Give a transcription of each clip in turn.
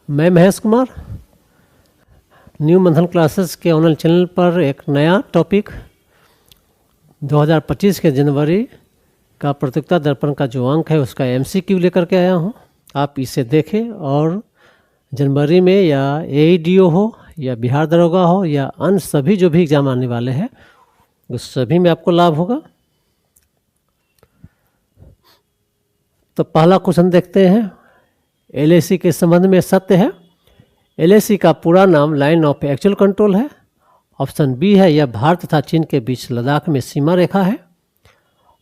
मैं महेश कुमार न्यू मंथन क्लासेस के ऑनलाइन चैनल पर एक नया टॉपिक 2025 के जनवरी का प्रतियोगिता दर्पण का जो अंक है उसका एमसीक्यू लेकर के आया हूँ। आप इसे देखें और जनवरी में या एईडीओ हो या बिहार दरोगा हो या अन्य सभी जो भी एग्जाम आने वाले हैं उस सभी में आपको लाभ होगा। तो पहला क्वेश्चन देखते हैं। एलएसी के संबंध में सत्य है। एलएसी का पूरा नाम लाइन ऑफ एक्चुअल कंट्रोल है। ऑप्शन बी है यह भारत तथा चीन के बीच लद्दाख में सीमा रेखा है।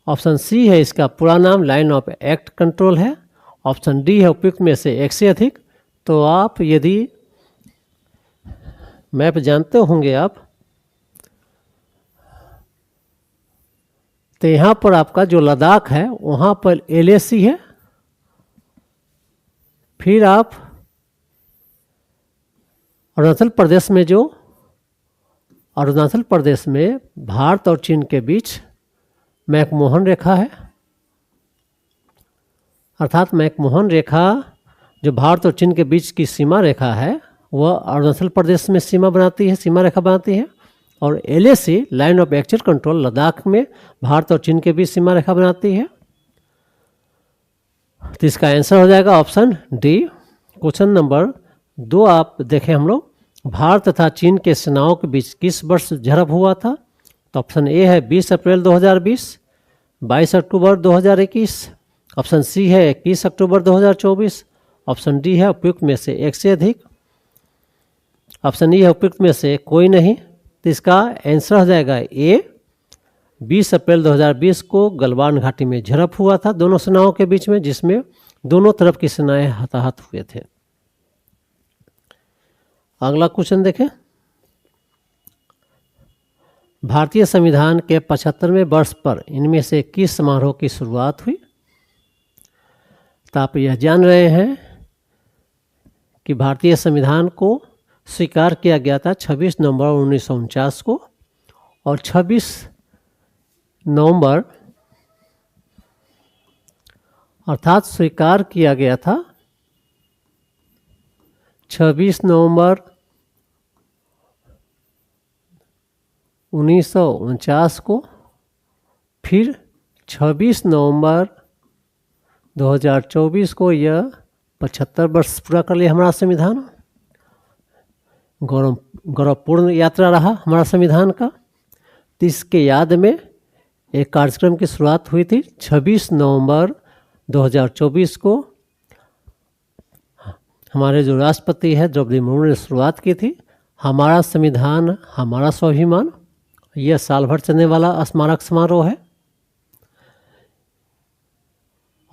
ऑप्शन सी है इसका पूरा नाम लाइन ऑफ एक्ट कंट्रोल है। ऑप्शन डी है उपयुक्त में से एक से अधिक। तो आप यदि मैप जानते होंगे आप, तो यहाँ पर आपका जो लद्दाख है वहाँ पर एलएसी है। फिर आप अरुणाचल प्रदेश में भारत और चीन के बीच मैकमोहन रेखा है, अर्थात मैकमोहन रेखा जो भारत और चीन के बीच की सीमा रेखा है वह अरुणाचल प्रदेश में सीमा रेखा बनाती है। और LAC line of actual control Ladakh में भारत और चीन के बीच सीमा रेखा बनाती है। तो इसका आंसर हो जाएगा ऑप्शन डी। क्वेश्चन नंबर 2 आप देखें हम लोग, भारत तथा चीन के सेनाओं के बीच किस वर्ष झड़प हुआ था? तो ऑप्शन ए है 20 अप्रैल 2020, 22 अक्टूबर 2021, ऑप्शन सी है 21 अक्टूबर 2024, ऑप्शन डी है उपयुक्त में से एक से अधिक, ऑप्शन ई है उपयुक्त में से कोई नहीं। तो इसका आंसर हो जाएगा ए। 20 अप्रैल 2020 को गलवान घाटी में झड़प हुआ था दोनों सेनाओं के बीच में, जिसमें दोनों तरफ की सेनाएं हताहत हुए थे। अगला क्वेश्चन देखें। भारतीय संविधान के 75वें वर्ष पर इनमें से किस समारोह की शुरुआत हुई? तो आप यह जान रहे हैं कि भारतीय संविधान को स्वीकार किया गया था 26 नवंबर 1949 को, और 26 नवंबर अर्थात स्वीकार किया गया था 26 नवंबर 1949 को। फिर 26 नवंबर 2024 को यह 75 वर्ष पूरा कर लिया हमारा संविधान। गौरवपूर्ण यात्रा रहा हमारा संविधान का। तो इसके याद में एक कार्यक्रम की शुरुआत हुई थी 26 नवंबर 2024 को। हमारे जो राष्ट्रपति है द्रौपदी मुर्मू ने शुरुआत की थी। हमारा संविधान हमारा स्वाभिमान, यह साल भर चलने वाला स्मारक समारोह है।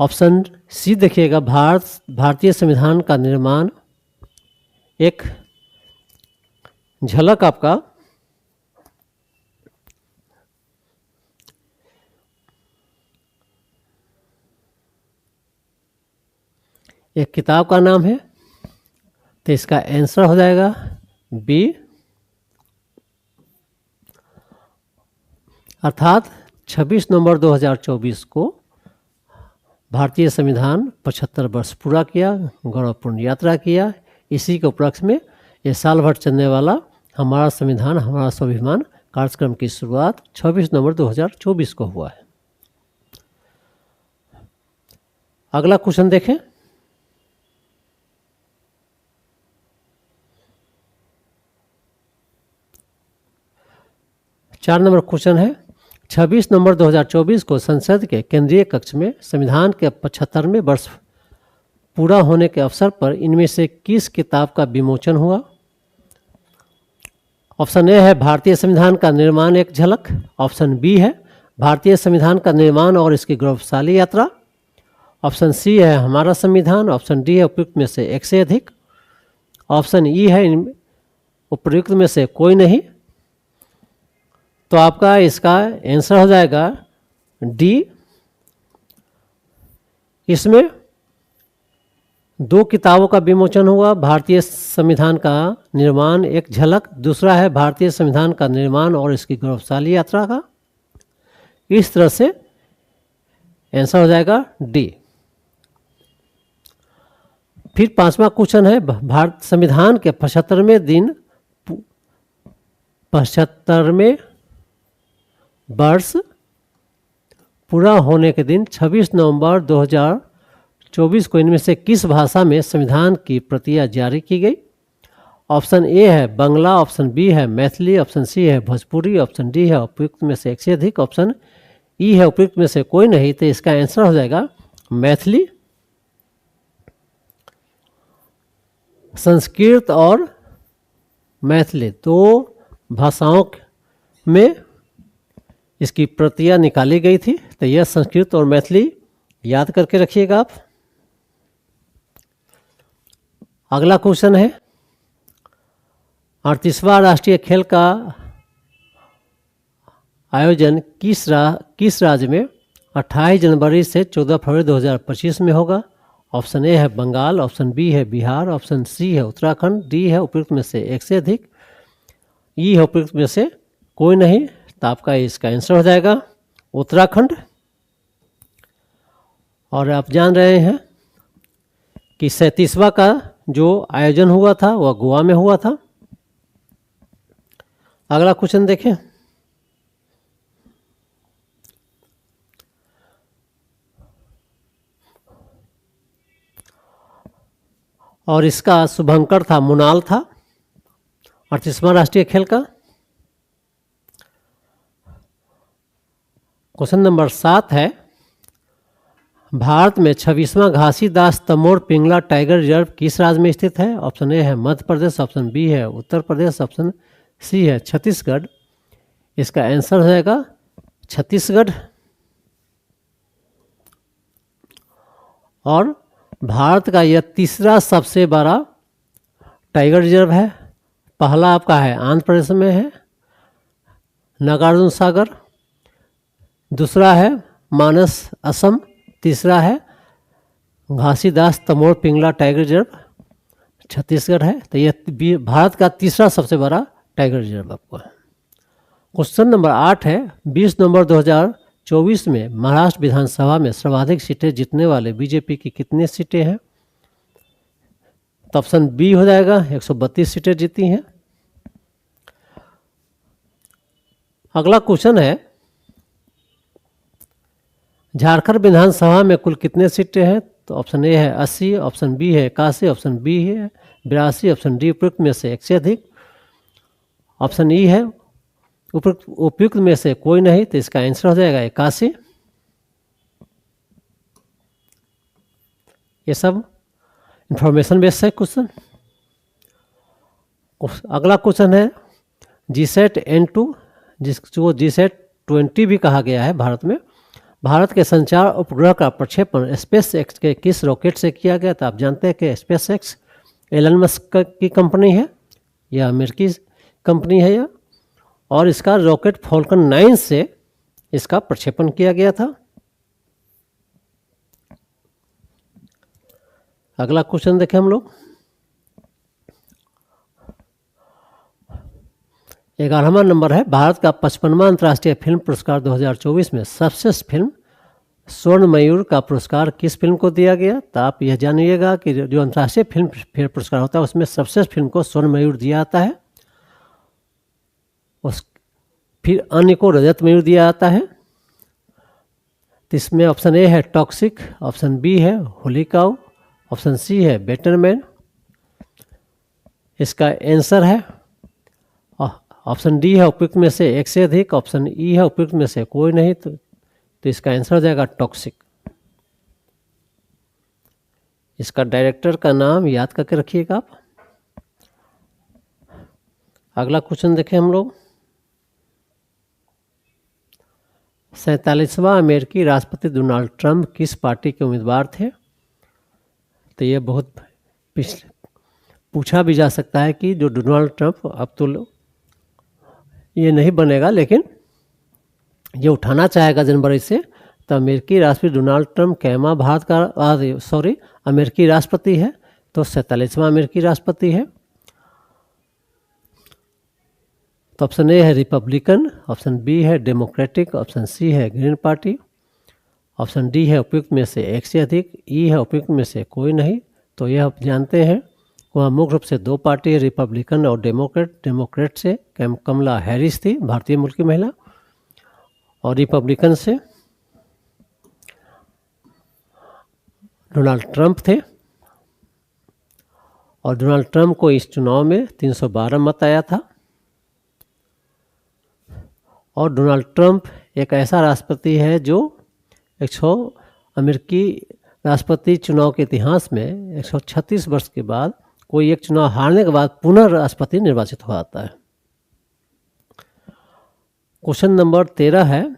ऑप्शन सी देखिएगा, भारतीय संविधान का निर्माण, एक झलक आपका एक किताब का नाम है। तो इसका आंसर हो जाएगा बी, अर्थात 26 नवंबर 2024 को भारतीय संविधान 75 वर्ष पूरा किया, गौरवपूर्ण यात्रा किया। इसी के उपलक्ष्य में यह साल भर चलने वाला हमारा संविधान हमारा स्वाभिमान कार्यक्रम की शुरुआत 26 नवंबर 2024 को हुआ है। अगला क्वेश्चन देखें। चार नंबर क्वेश्चन है, 26 नवंबर 2024 को संसद के केंद्रीय कक्ष में संविधान के 75वें वर्ष पूरा होने के अवसर पर इनमें से किस किताब का विमोचन हुआ? ऑप्शन ए है भारतीय संविधान का निर्माण एक झलक, ऑप्शन बी है भारतीय संविधान का निर्माण और इसकी गौरवशाली यात्रा, ऑप्शन सी है हमारा संविधान, ऑप्शन डी है उपयुक्त में से एक से अधिक, ऑप्शन ई है उपयुक्त में से कोई नहीं। तो आपका इसका आंसर हो जाएगा डी। इसमें 2 किताबों का विमोचन हुआ, भारतीय संविधान का निर्माण एक झलक, दूसरा है भारतीय संविधान का निर्माण और इसकी गौरवशाली यात्रा का। इस तरह से आंसर हो जाएगा डी। फिर 5वां क्वेश्चन है, भारत संविधान के 75वें दिन 75वें वर्ष पूरा होने के दिन 26 नवंबर 2024 को इनमें से किस भाषा में संविधान की प्रतियां जारी की गई? ऑप्शन ए है बांग्ला, ऑप्शन बी है मैथिली, ऑप्शन सी है भोजपुरी, ऑप्शन डी है उपयुक्त में से एक से अधिक, ऑप्शन ई है उपयुक्त में से कोई नहीं। तो इसका आंसर हो जाएगा मैथिली। संस्कृत और मैथिली दो भाषाओं में इसकी प्रतियां निकाली गई थी। तो यह संस्कृत और मैथिली याद करके रखिएगा आप। अगला क्वेश्चन है, 38वां राष्ट्रीय खेल का आयोजन किस राज्य में 28 जनवरी से 14 फरवरी 2025 में होगा? ऑप्शन ए है बंगाल, ऑप्शन बी है बिहार, ऑप्शन सी है उत्तराखंड, डी है उपयुक्त में से एक से अधिक, ई है उपयुक्त में से कोई नहीं। तो आपका इसका आंसर हो जाएगा उत्तराखंड। और आप जान रहे हैं कि 37वां का जो आयोजन हुआ था वह गोवा में हुआ था। अगला क्वेश्चन देखें, और इसका शुभंकर था मुनाल था 38वां राष्ट्रीय खेल का। क्वेश्चन नंबर 7 है, भारत में 26वां घासीदास तमोर पिंगला टाइगर रिजर्व किस राज्य में स्थित है? ऑप्शन ए है मध्य प्रदेश, ऑप्शन बी है उत्तर प्रदेश, ऑप्शन सी है छत्तीसगढ़। इसका आंसर हो जाएगा छत्तीसगढ़। और भारत का यह तीसरा सबसे बड़ा टाइगर रिजर्व है। पहला आपका है आंध्र प्रदेश में है नागार्जुन सागर, दूसरा है मानस असम, तीसरा है घासीदास तमोर पिंगला टाइगर रिजर्व छत्तीसगढ़ है। तो यह भारत का तीसरा सबसे बड़ा टाइगर रिजर्व आपको है। क्वेश्चन नंबर 8 है, 20 नवंबर 2024 में महाराष्ट्र विधानसभा में सर्वाधिक सीटें जीतने वाले बीजेपी की कितनी सीटें हैं? तो ऑप्शन बी हो जाएगा 132 सीटें जीती हैं। अगला क्वेश्चन है, झारखंड विधानसभा में कुल कितने सीटें हैं? तो ऑप्शन ए है 80, ऑप्शन बी है 81, ऑप्शन बी है 82, ऑप्शन डी उपयुक्त में से एक से अधिक, ऑप्शन ई है उपयुक्त में से कोई नहीं। तो इसका आंसर हो जाएगा 81। ये सब इंफॉर्मेशन बेस्ड है क्वेश्चन। अगला क्वेश्चन है, जीसैट N2 जिसको जीसैट 20 भी कहा गया है भारत में, भारत के संचार उपग्रह का प्रक्षेपण स्पेस एक्स के किस रॉकेट से किया गया? तो आप जानते हैं कि स्पेस एक्स एलन मस्क की कंपनी है, यह अमेरिकी कंपनी है यह, और इसका रॉकेट फॉल्कन 9 से इसका प्रक्षेपण किया गया था। अगला क्वेश्चन देखें हम लोग, 11वां नंबर है, भारत का 55वां अंतर्राष्ट्रीय फिल्म पुरस्कार 2024 में सर्वश्रेष्ठ फिल्म स्वर्ण मयूर का पुरस्कार किस फिल्म को दिया गया? तो आप यह जानिएगा कि जो अंतर्राष्ट्रीय फिल्म फेयर पुरस्कार होता है उसमें सर्वश्रेष्ठ फिल्म को स्वर्ण मयूर दिया जाता है, उस फिर अन्य को रजत मयूर दिया जाता है। तो इसमें ऑप्शन ए है टॉक्सिक, ऑप्शन बी है होली काउ, ऑप्शन सी है बेटरमैन। इसका आंसर है ऑप्शन डी है उपयुक्त में से एक से अधिक, ऑप्शन ई है उपयुक्त में से कोई नहीं। तो इसका आंसर हो जाएगा टॉक्सिक। इसका डायरेक्टर का नाम याद करके रखिएगा आप। अगला क्वेश्चन देखें हम लोग, 47वां अमेरिकी राष्ट्रपति डोनाल्ड ट्रंप किस पार्टी के उम्मीदवार थे? तो ये बहुत पूछा भी जा सकता है कि जो डोनाल्ड ट्रंप, अब तो ये नहीं बनेगा लेकिन ये उठाना चाहेगा जनवरी से, तो अमेरिकी राष्ट्रपति डोनाल्ड ट्रंप कैमा भारत का अमेरिकी राष्ट्रपति है, तो 47वां अमेरिकी राष्ट्रपति है। तो ऑप्शन ए है रिपब्लिकन, ऑप्शन बी है डेमोक्रेटिक, ऑप्शन सी है ग्रीन पार्टी, ऑप्शन डी है उपयुक्त में से एक से अधिक, ई है उपयुक्त में से कोई नहीं। तो यह आप जानते हैं वहाँ मुख्य रूप से दो पार्टी, रिपब्लिकन और डेमोक्रेट से कमला हैरिस थी, भारतीय मूल की महिला, और रिपब्लिकन से डोनाल्ड ट्रंप थे। और डोनाल्ड ट्रंप को इस चुनाव में 312 मत आया था। और डोनाल्ड ट्रंप एक ऐसा राष्ट्रपति है जो 100 अमेरिकी राष्ट्रपति चुनाव के इतिहास में 136 वर्ष के बाद कोई एक चुनाव हारने के बाद पुनः राष्ट्रपति निर्वाचित हो जाता है। क्वेश्चन नंबर 13 है,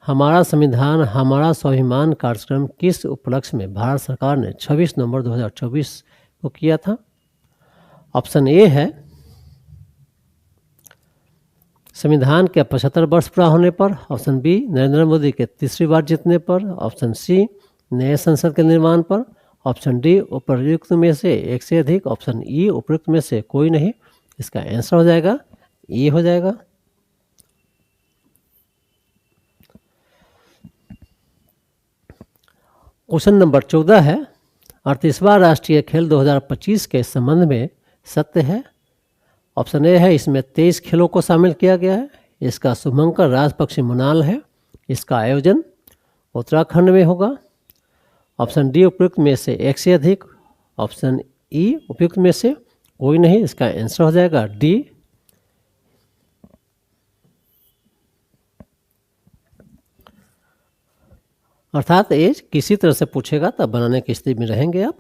हमारा संविधान हमारा स्वाभिमान कार्यक्रम किस उपलक्ष्य में भारत सरकार ने 26 नवंबर 2024 को किया था? ऑप्शन ए है संविधान के 75 वर्ष पूरा होने पर, ऑप्शन बी नरेंद्र मोदी के तीसरी बार जीतने पर, ऑप्शन सी नए संसद के निर्माण पर, ऑप्शन डी उपर्युक्त में से एक से अधिक, ऑप्शन ई उपयुक्त में से कोई नहीं। इसका आंसर हो जाएगा ई हो जाएगा। क्वेश्चन नंबर 14 है, 38वां राष्ट्रीय खेल 2025 के संबंध में सत्य है। ऑप्शन ए है इसमें 23 खेलों को शामिल किया गया है। इसका शुभंकर राजपक्षी मुनाल है। इसका आयोजन उत्तराखंड में होगा। ऑप्शन डी उपयुक्त में से एक से अधिक, ऑप्शन ई उपयुक्त में से कोई नहीं। इसका आंसर हो जाएगा डी। अर्थात ये किसी तरह से पूछेगा तब बनाने की स्थिति में रहेंगे आप।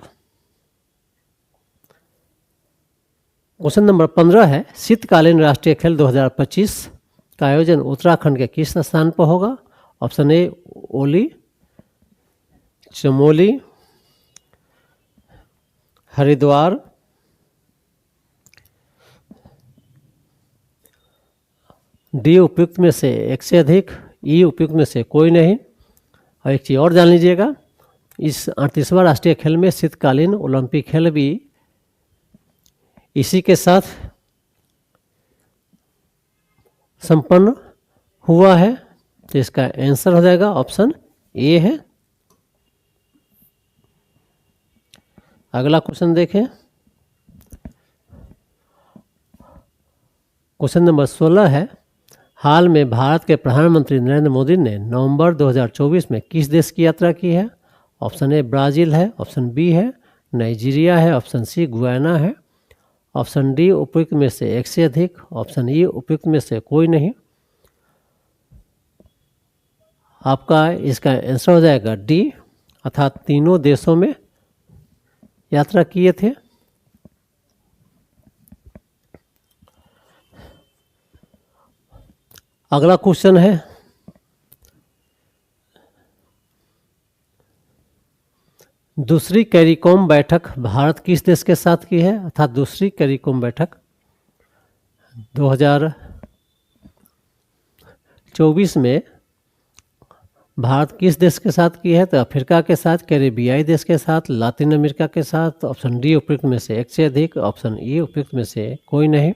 क्वेश्चन नंबर 15 है, शीतकालीन राष्ट्रीय खेल 2025 का आयोजन उत्तराखंड के किस स्थान पर होगा? Option A Auli, Chamoli, Haridwar, D उपयुक्त में से एक से अधिक, ई उपयुक्त में से कोई नहीं। और एक चीज़ और जान लीजिएगा, इस 38वां राष्ट्रीय खेल में शीतकालीन ओलंपिक खेल भी इसी के साथ संपन्न हुआ है। तो इसका आंसर हो जाएगा ऑप्शन ए है। अगला क्वेश्चन देखें। क्वेश्चन नंबर 16 है, हाल में भारत के प्रधानमंत्री नरेंद्र मोदी ने नवंबर 2024 में किस देश की यात्रा की है? ऑप्शन ए ब्राज़ील है, ऑप्शन बी है नाइजीरिया है, ऑप्शन सी गुयाना है, ऑप्शन डी उपयुक्त में से एक से अधिक, ऑप्शन ई उपयुक्त में से कोई नहीं। आपका इसका आंसर हो जाएगा डी, अर्थात तीनों देशों में यात्रा किए थे। अगला क्वेश्चन है, दूसरी कैरिकॉम बैठक भारत किस देश के साथ की है? अर्थात दूसरी कैरिकॉम बैठक 2024 में भारत किस देश के साथ की है? तो अफ्रीका के साथ, कैरेबियाई देश के साथ, लातिन अमेरिका के साथ। ऑप्शन डी उपयुक्त में से एक से अधिक, ऑप्शन ई उपयुक्त में से कोई नहीं।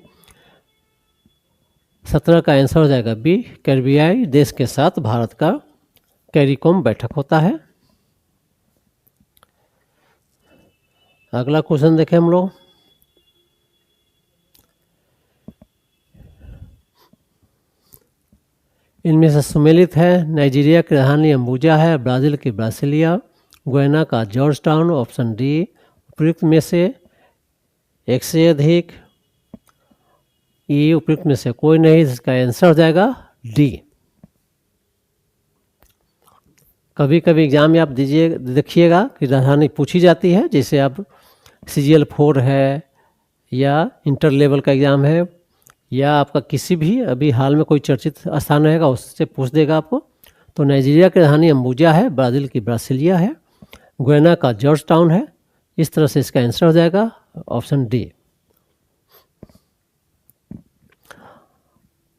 17 का आंसर हो जाएगा बी, कैरेबियाई देश के साथ भारत का कैरिकॉम बैठक होता है। अगला क्वेश्चन देखें हम लोग। इनमें से सम्मिलित है, नाइजीरिया की राजधानी अम्बुजा है, ब्राज़ील की ब्रासिलिया, गुयाना का जॉर्ज टाउन। ऑप्शन डी उपयुक्त में से एक से अधिक, ई उपयुक्त में से कोई नहीं। इसका आंसर हो जाएगा डी। कभी कभी एग्जाम में आप देखिएगा कि राजधानी पूछी जाती है, जैसे आप CGL 4 है या इंटर लेवल का एग्ज़ाम है, या आपका किसी भी अभी हाल में कोई चर्चित स्थान रहेगा उससे पूछ देगा आपको। तो नाइजीरिया की राजधानी अम्बुजा है, ब्राज़ील की ब्रासिलिया है, गुयाना का जॉर्ज टाउन है। इस तरह से इसका आंसर हो जाएगा ऑप्शन डी।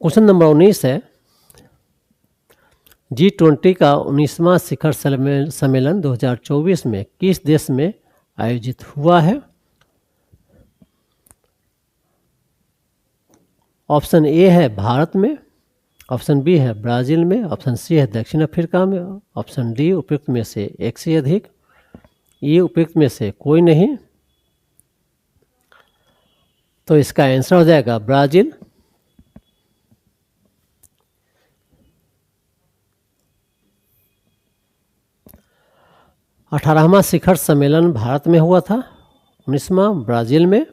क्वेश्चन नंबर 19 है, G20 का 19वां शिखर सम्मेलन 2024 में किस देश में आयोजित हुआ है? ऑप्शन ए है भारत में, ऑप्शन बी है ब्राज़ील में, ऑप्शन सी है दक्षिण अफ्रीका में, ऑप्शन डी उपयुक्त में से एक से अधिक, ई उपयुक्त में से कोई नहीं, तो इसका आंसर हो जाएगा ब्राज़ील। अठारहवां शिखर सम्मेलन भारत में हुआ था, 19वां ब्राज़ील में,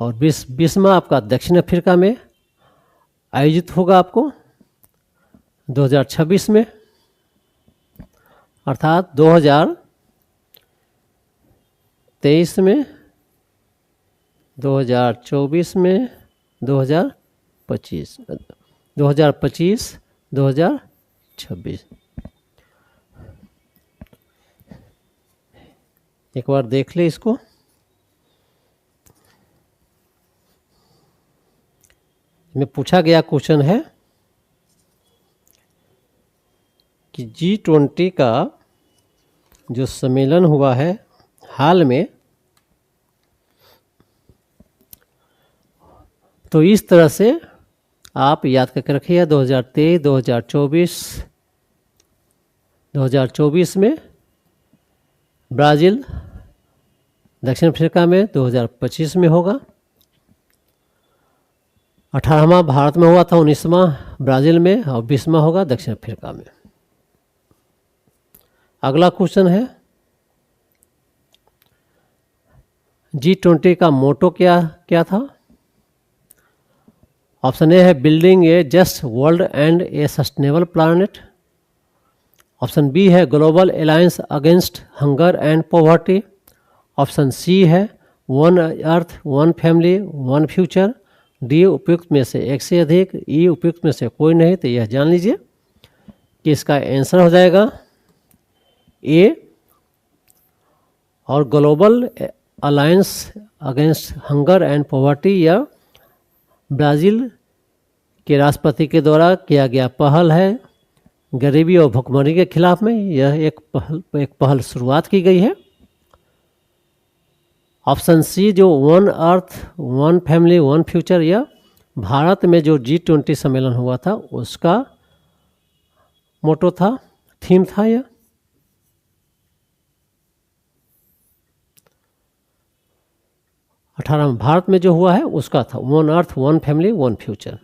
और 20वां आपका दक्षिण अफ्रीका में आयोजित होगा आपको 2026 में, अर्थात 2023 में, 2024 में, 2025, 2026। एक बार देख ले इसको। में पूछा गया क्वेश्चन है कि G20 का जो सम्मेलन हुआ है हाल में, तो इस तरह से आप याद करके रखिए 2023, 2024 में ब्राज़ील, दक्षिण अफ्रीका में 2025 में होगा। 18वां भारत में हुआ था, 19वां ब्राज़ील में, और 20वां होगा दक्षिण अफ्रीका में। अगला क्वेश्चन है G20 का मोटो क्या था? ऑप्शन ए है building a just world and a sustainable planet. Option B है global alliance against hunger and poverty. Option C है one earth one family one future. D उपयुक्त में से एक से अधिक, ई उपयुक्त में से कोई नहीं। तो यह जान लीजिए कि इसका आंसर हो जाएगा ए, और global alliance against hunger and poverty या ब्राज़ील के राष्ट्रपति के द्वारा किया गया पहल है गरीबी और भुखमरी के खिलाफ में। यह एक पहल शुरुआत की गई है। ऑप्शन सी जो one earth one family one future, यह भारत में जो G20 सम्मेलन हुआ था उसका मोटो था, थीम था। यह 18 भारत में जो हुआ है उसका था one earth one family one future.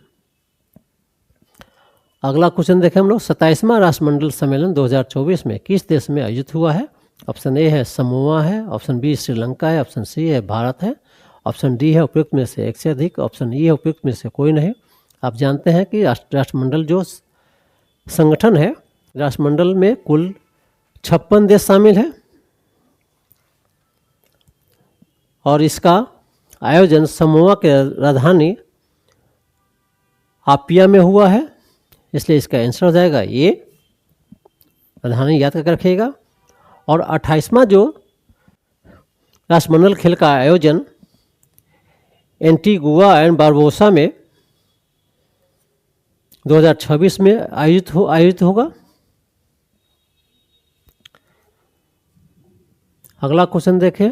अगला क्वेश्चन देखें हम लोग, 27वां राष्ट्रमंडल सम्मेलन 2024 में किस देश में आयोजित हुआ है? ऑप्शन ए है समोआ है, ऑप्शन बी श्रीलंका है, ऑप्शन सी है भारत है, ऑप्शन डी है उपयुक्त में से एक से अधिक, ऑप्शन ई है उपयुक्त में से कोई नहीं। आप जानते हैं कि राष्ट्रमंडल जो संगठन है, राष्ट्रमंडल में कुल 56 देश शामिल है, और इसका आयोजन समोआ के राजधानी आपिया में हुआ है, इसलिए इसका आंसर हो जाएगा ये, राजधानी याद करके रखिएगा। और 28वां जो राष्ट्रमंडल खेल का आयोजन एंटीगुआ एंड बारबोसा में 2026 में आयोजित होगा। अगला क्वेश्चन देखें,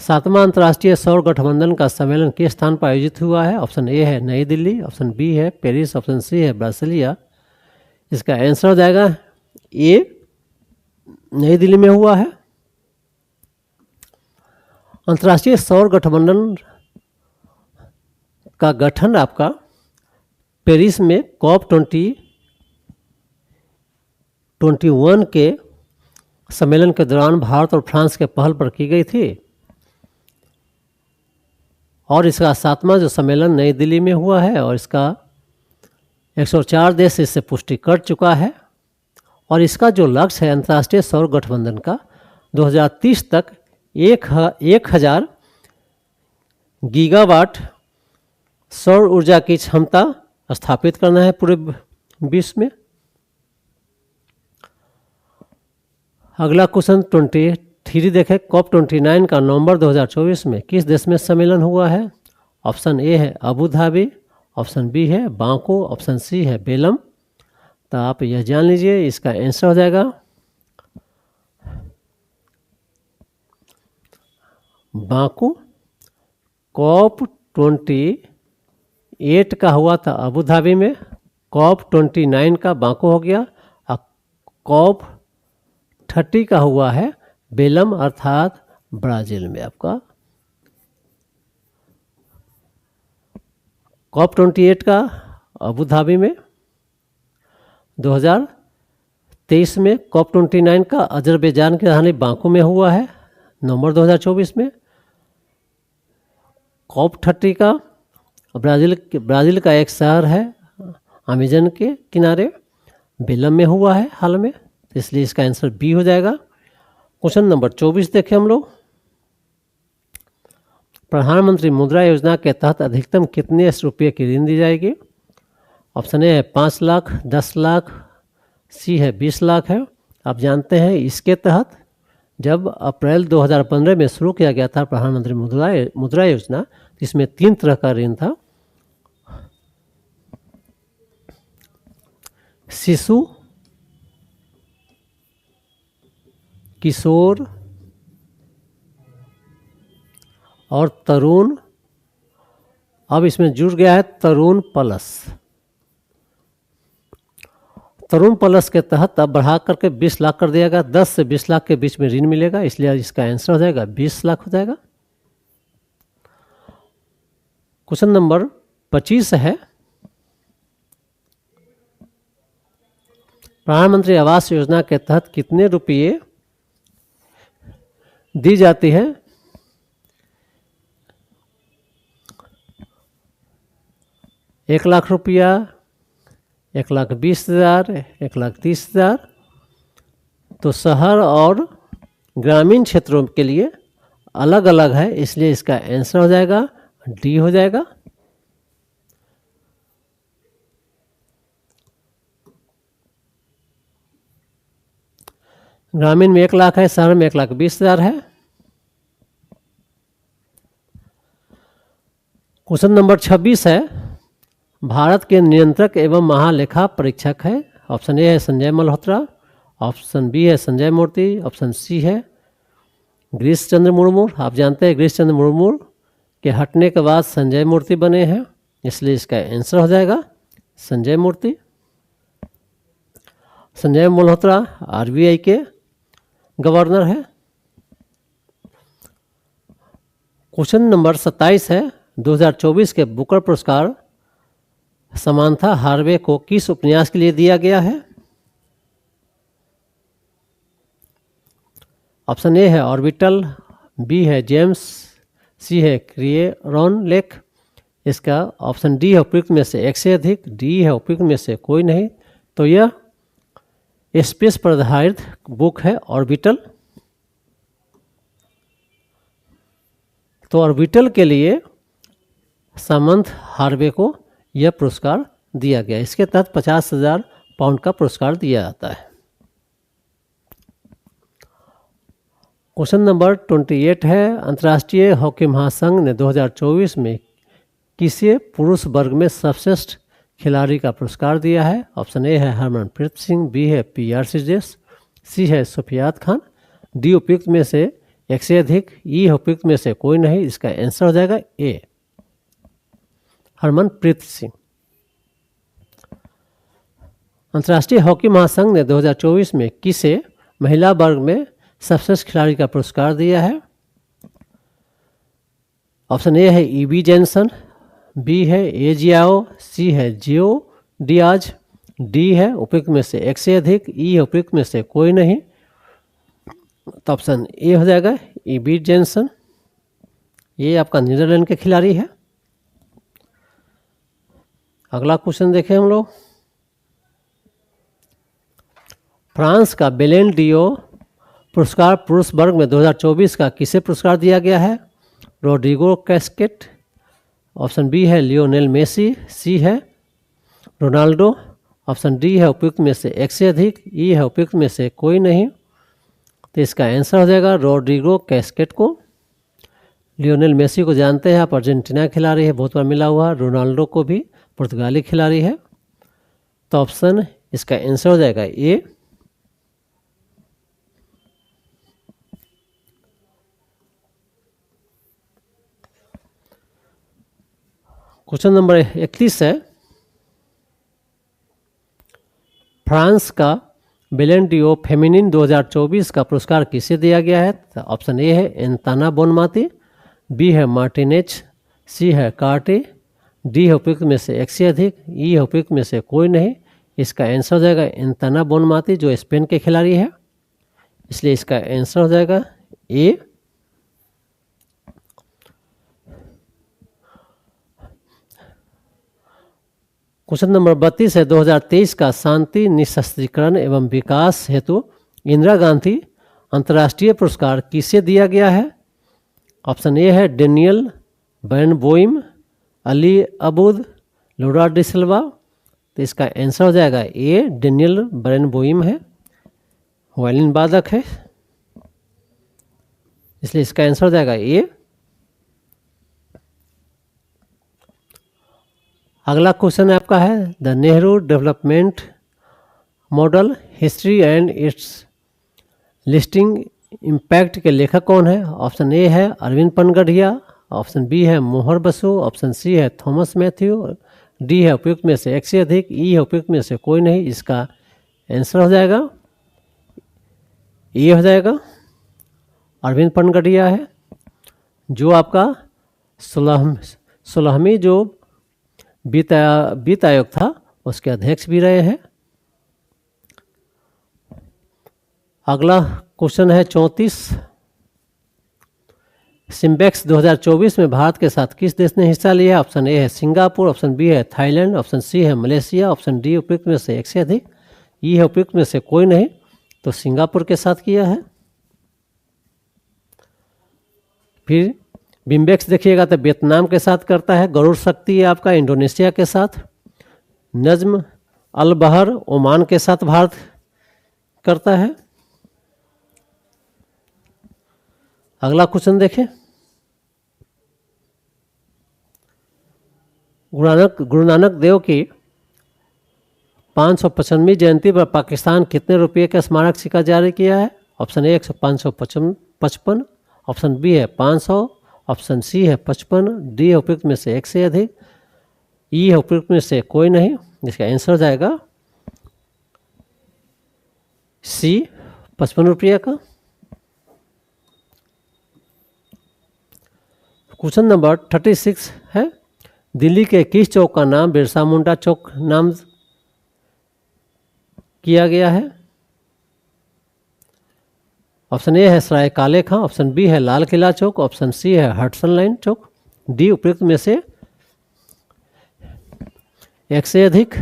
7वां अंतर्राष्ट्रीय सौर गठबंधन का सम्मेलन किस स्थान पर आयोजित हुआ है? ऑप्शन ए है नई दिल्ली, ऑप्शन बी है पेरिस, ऑप्शन सी है ब्रासिलिया। इसका आंसर हो जाएगा ए, नई दिल्ली में हुआ है। अंतर्राष्ट्रीय सौर गठबंधन का गठन आपका पेरिस में COP21 के सम्मेलन के दौरान भारत और फ्रांस के पहल पर की गई थी, और इसका 7वां जो सम्मेलन नई दिल्ली में हुआ है, और इसका 104 देश इससे पुष्टि कर चुका है। और इसका जो लक्ष्य है अंतर्राष्ट्रीय सौर गठबंधन का 2030 तक 1000 गीगावाट सौर ऊर्जा की क्षमता स्थापित करना है पूरे विश्व में। अगला क्वेश्चन 23 देखें, COP29 का नवंबर 2024 में किस देश में सम्मेलन हुआ है? ऑप्शन ए है अबू धाबी, ऑप्शन बी है बांको, ऑप्शन सी है बेलम। तो आप यह जान लीजिए इसका आंसर हो जाएगा बांको। COP28 का हुआ था अबू धाबी में, COP29 का बांको हो गया, और COP 30 का हुआ है बेलम अर्थात ब्राजील में आपका। कॉप 28 का अबू धाबी में। 2023 में कॉप 29 का अजरबैजान की राजधानी बाकू में हुआ है नवंबर 2024 में। कॉप 30 का ब्राज़ील का एक शहर है अमेजन के किनारे बेलम में हुआ है हाल में, तो इसलिए इसका आंसर बी हो जाएगा। क्वेश्चन नंबर 24 देखें हम लोग। प्रधानमंत्री मुद्रा योजना के तहत अधिकतम कितने रुपये की ऋण दी जाएगी? ऑप्शन ए है 5 लाख, 10 लाख, सी है 20 लाख है। आप जानते हैं इसके तहत जब अप्रैल 2015 में शुरू किया गया था प्रधानमंत्री मुद्रा योजना, इसमें 3 तरह का ऋण था। शिशु, किशोर और तरुण। अब इसमें जुड़ गया है तरुण प्लस। तरुण प्लस के तहत अब बढ़ा करके 20 लाख कर दिया गया। 10 से 20 लाख के बीच में ऋण मिलेगा, इसलिए इसका आंसर हो जाएगा 20 लाख हो जाएगा। क्वेश्चन नंबर 25 है। प्रधानमंत्री आवास योजना के तहत कितने रुपये दी जाती है? एक लाख रुपया, 1,20,000, 1,30,000। तो शहर और ग्रामीण क्षेत्रों के लिए अलग अलग है, इसलिए इसका आंसर हो जाएगा डी हो जाएगा। ग्रामीण में 1 लाख है, शहर में 1,20,000 है। क्वेश्चन नंबर 26 है। भारत के नियंत्रक एवं महालेखा परीक्षक है। ऑप्शन ए है संजय मल्होत्रा, ऑप्शन बी है संजय मूर्ति, ऑप्शन सी है गिरीश चंद्र मुर्मू। आप जानते हैं गिरीश चंद्र मुर्मू के हटने के बाद संजय मूर्ति बने हैं, इसलिए इसका आंसर हो जाएगा संजय मूर्ति। संजय मल्होत्रा आरबीआई के गवर्नर है। क्वेश्चन नंबर 27 है। 2024 के बुकर पुरस्कार समांथा हार्वे को किस उपन्यास के लिए दिया गया है? ऑप्शन ए है ऑर्बिटल, बी है जेम्स, सी है क्रिएरॉन लेक। इसका ऑप्शन डी है उपयुक्त में से एक से अधिक, डी है उपयुक्त में से कोई नहीं। तो यह स्पेस पर आधारित बुक है ऑर्बिटल। तो ऑर्बिटल के लिए सामंत हार्वे को यह पुरस्कार दिया गया। इसके तहत 50,000 पाउंड का पुरस्कार दिया जाता है। क्वेश्चन नंबर 28 है। अंतर्राष्ट्रीय हॉकी महासंघ ने 2024 में किसे पुरुष वर्ग में सर्वश्रेष्ठ खिलाड़ी का पुरस्कार दिया है? ऑप्शन ए है हरमनप्रीत सिंह, बी है PR श्रीजेश, सी है सुफियात खान, डी उपयुक्त में से एक से अधिक, ई है उपयुक्त में से कोई नहीं। इसका आंसर हो जाएगा ए हरमनप्रीत सिंह। अंतर्राष्ट्रीय हॉकी महासंघ ने 2024 में किसे महिला वर्ग में सर्वश्रेष्ठ खिलाड़ी का पुरस्कार दिया है? ऑप्शन ए है ईबी जेनसन, बी है ए जियाओ, सी है जियो डियाज, डी है उपयुक्त में से एक से अधिक, ई है उपयुक्त में से कोई नहीं। तो ऑप्शन ए हो जाएगा ईबी जेनसन। ये आपका नीदरलैंड के खिलाड़ी है। अगला क्वेश्चन देखें हम लोग। फ्रांस का बेलेन डियो पुरस्कार पुरुष वर्ग में 2024 का किसे पुरस्कार दिया गया है? रोड्रिगो कैस्केट, ऑप्शन बी है लियोनेल मेसी, सी है रोनाल्डो, ऑप्शन डी है उपयुक्त में से एक से अधिक, ई है उपयुक्त में से कोई नहीं। तो इसका आंसर हो जाएगा रोड्रिगो कैस्केट को। लियोनेल मेसी को जानते हैं आप, अर्जेंटीना खिलाड़ी है, बहुत बार मिला हुआ। रोनाल्डो को भी पुर्तगाली खिलाड़ी है। तो ऑप्शन इसका आंसर हो जाएगा ए। क्वेश्चन नंबर 31 है। फ्रांस का बेलेन डिओ फेमिनिन 2024 का पुरस्कार किसे दिया गया है? तो ऑप्शन ए है एंताना बोनमाती, बी है मार्टिनेज, सी है कार्टे, डी है उपयुक्त में से एक से अधिक, ई है उपयुक्त में से कोई नहीं। इसका आंसर हो जाएगा एंताना बोनमाती जो स्पेन के खिलाड़ी है, इसलिए इसका आंसर हो जाएगा ए। क्वेश्चन नंबर 32 है 2023 का शांति निशस्त्रीकरण एवं विकास हेतु इंदिरा गांधी अंतर्राष्ट्रीय पुरस्कार किसे दिया गया है? ऑप्शन ए है डेनियल बैनबोइम, अली अबूद, लुरा डिसिल्वा। तो इसका आंसर हो जाएगा ए, डेनियल बैनबोइम है, वायलिन वादक है, इसलिए इसका आंसर हो जाएगा ए। अगला क्वेश्चन आपका है the Nehru development model history and it's listing impact के लेखक कौन है? ऑप्शन ए है अरविंद पनगढ़िया, ऑप्शन बी है मोहर बसु, ऑप्शन सी है थॉमस मैथ्यू, डी है उपयुक्त में से एक से अधिक, ई है उपयुक्त में से कोई नहीं। इसका आंसर हो जाएगा ये हो जाएगा अरविंद पनगढ़िया है, जो आपका 16वीं जो वित्त आयोग था उसके अध्यक्ष भी रहे हैं। अगला क्वेश्चन है 34, सिम्बेक्स 2024 में भारत के साथ किस देश ने हिस्सा लिया? ऑप्शन ए है सिंगापुर, ऑप्शन बी है थाईलैंड, ऑप्शन सी है मलेशिया, ऑप्शन डी उपयुक्त में से एक से अधिक, ई है उपयुक्त में से कोई नहीं। तो सिंगापुर के साथ किया है। फिर बिम्बेक्स देखिएगा तो वियतनाम के साथ करता है, गरुड़ शक्ति है आपका इंडोनेशिया के साथ, नज्म अल बहर ओमान के साथ भारत करता है। अगला क्वेश्चन देखें, गुरु नानक देव की 555वीं जयंती पर पाकिस्तान कितने रुपये का स्मारक सिक्का जारी किया है? ऑप्शन ए 555, ऑप्शन बी है 500, ऑप्शन सी है 55, डी है उपयुक्त में से एक से अधिक, ई है उपयुक्त में से कोई नहीं। इसका आंसर हो जाएगा सी 55 रुपये का। क्वेश्चन नंबर 36 है दिल्ली के किस चौक का नाम बिरसा मुंडा चौक नाम किया गया है? ऑप्शन ए है सराय काले खां, ऑप्शन बी है लाल किला चौक, ऑप्शन सी है हडसन लाइन चौक, डी उपयुक्त में से एक से अधिक,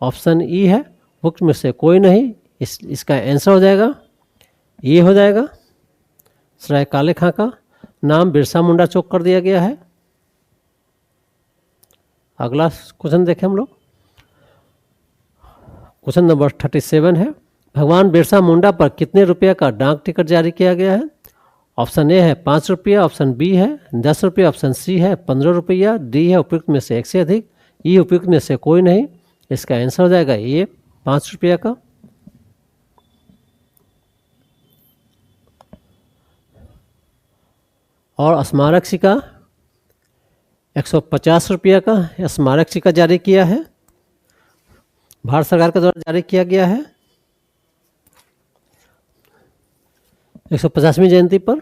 ऑप्शन ई है उपयुक्त में से कोई नहीं। इसका आंसर हो जाएगा ये हो जाएगा सराय काले खां का नाम बिरसा मुंडा चौक कर दिया गया है। अगला क्वेश्चन देखें हम लोग, क्वेश्चन नंबर 37 है भगवान बिरसा मुंडा पर कितने रुपये का डाक टिकट जारी किया गया है? ऑप्शन ए है 5 रुपया, ऑप्शन बी है 10 रुपया, ऑप्शन सी है 15 रुपया, डी है उपयुक्त में से एक से अधिक, ई उपयुक्त में से कोई नहीं। इसका आंसर हो जाएगा ये 5 रुपया का। और स्मारक सिक्का 150 रुपया का स्मारक सिक्का जारी किया है, भारत सरकार के द्वारा जारी किया गया है 150वीं जयंती पर।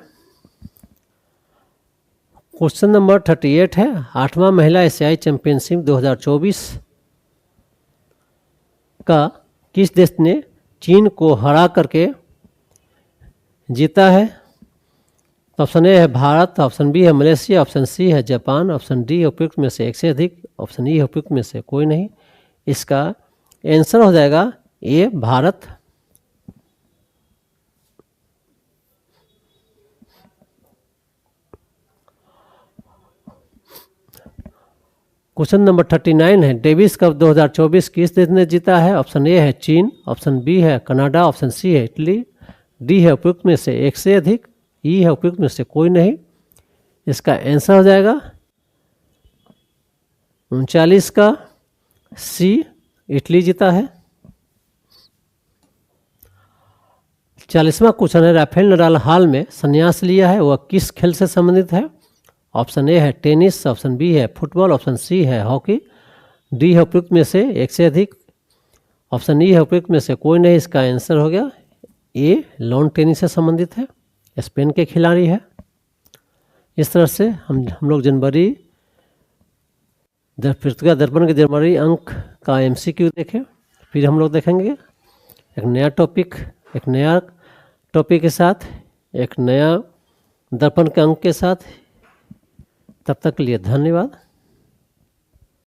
क्वेश्चन नंबर 38 है 8वां महिला एशियाई चैंपियनशिप 2024 का किस देश ने चीन को हरा करके जीता है? ऑप्शन ए है भारत, ऑप्शन बी है मलेशिया, ऑप्शन सी है जापान, ऑप्शन डी उपयुक्त में से एक से अधिक, ऑप्शन ई उपयुक्त में से कोई नहीं। इसका आंसर हो जाएगा ए भारत। क्वेश्चन नंबर 39 है डेविस कप 2024 किस देश ने जीता है? ऑप्शन ए है चीन, ऑप्शन बी है कनाडा, ऑप्शन सी है इटली, डी है उपयुक्त में से एक से अधिक, ई है उपयुक्त में से कोई नहीं। इसका आंसर हो जाएगा 39 का सी इटली जीता है। 40वां क्वेश्चन है राफेल नडाल हाल में संन्यास लिया है वह किस खेल से संबंधित है? ऑप्शन ए है टेनिस, ऑप्शन बी है फुटबॉल, ऑप्शन सी है हॉकी, डी है उपयुक्त में से एक से अधिक, ऑप्शन ई है उपयुक्त में से कोई नहीं, इसका आंसर हो गया ए, लॉन टेनिस से संबंधित है, स्पेन के खिलाड़ी है। इस तरह से हम लोग जनवरी पत्रिका दर्पण के जनवरी अंक का MCQ देखें। फिर हम लोग देखेंगे एक नया टॉपिक के साथ, एक नया दर्पण के अंक के साथ। तब तक के लिए धन्यवाद।